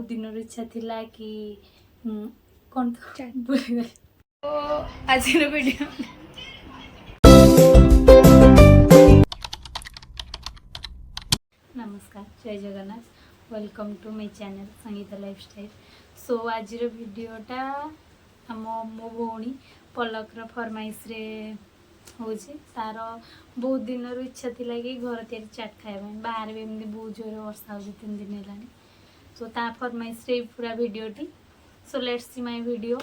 दिन इच्छा थिला कि कौन तो आज वीडियो नमस्कार जय Jagannath welcome to my channel Sangeeta lifestyle. So आज वीडियोटा आम मो भौणी पलकर फरमाइश रे होची तार बहुत दिन इच्छा थिला कि घर तैयारी चाट खाଇବା बाहर भी एमती बहुत जोर वर्षा हो 3 दिन हेलानी। सो ता फरमाइश रे पूरा वीडियोटी। So let's see my video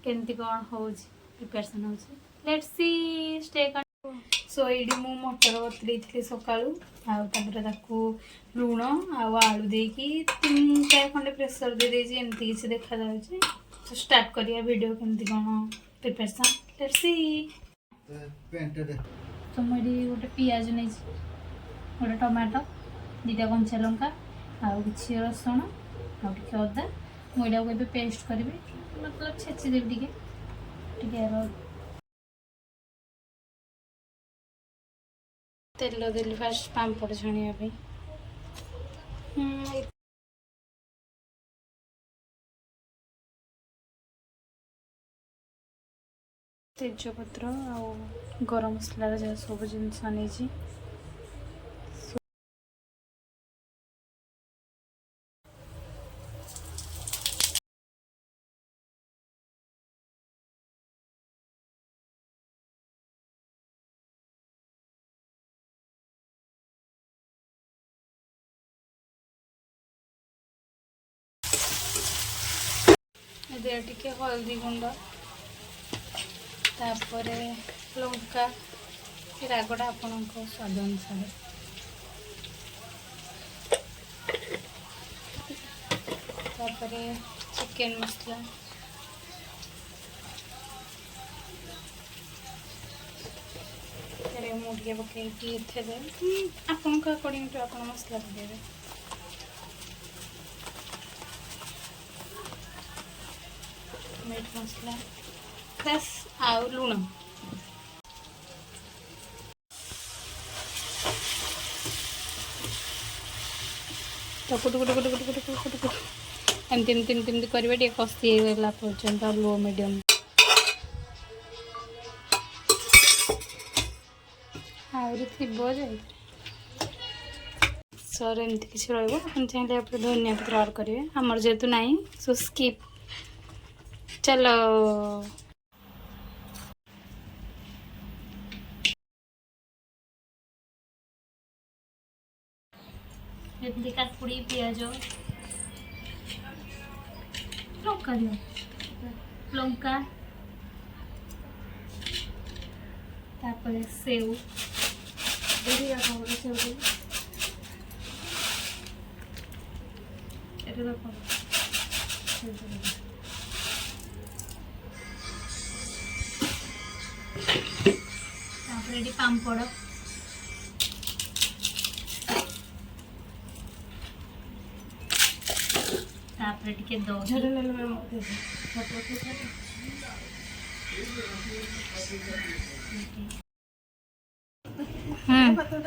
केमती कौन होची प्रिपरेशन होची लेट्स सी स्टे। सो ये मु मटर बतुरी सकाळू आउ लुण आलू देकी 3-4 खंडे प्रेसर दे देजी एमती किसी देखा जाउची। तो स्टार्ट करिया वीडियो केमती कौन प्रिपरेशन लेट्स सी। तो मुझे गोटे पियाज नहीं गोटे टमाटो 2टा कंचा लंका आउ कि रसुण आउ टे अदा मुझे पेस्ट करी मतलब छेचिदेवी टे तेल देली फास्ट पापड़ छाणिया तेजपत्र आ गरम मसला जहाँ सब जिनस नहीं टे हल्दी गुंड तापर लंका रागटा आपण स्वाद अनुसार तापर चिकेन मसला मुझे पकई आपण अकॉर्डिंग टू आप मसला पकेबे। मीट मसला प्लस आउ लुण एमती करेंगे कषी गला पर्यंत लो मीडियम आहरी थी सर एमती किसी चाहिए धनिया पत्र ऐड करेंगे आमर जेहेतु ना सो स्किप चलो। काकुड़ी पियाज लंका लंका तापर सेव पापड़ टे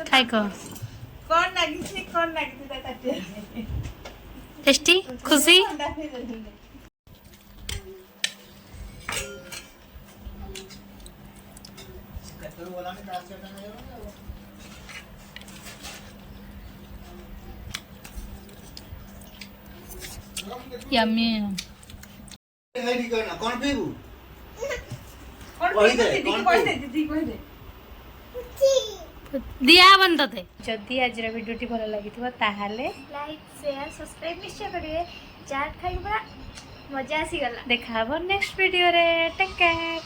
खाई कौन टेस्टी खुशी यम्मी कौन पीबू दिया बन ते जदि आज वीडियो भल लगी लाइक शेयर सब्सक्राइब निश्चय करिए। चाट खाई मजा आसीगला। देखा नेक्स्ट वीडियो रे टेक केयर।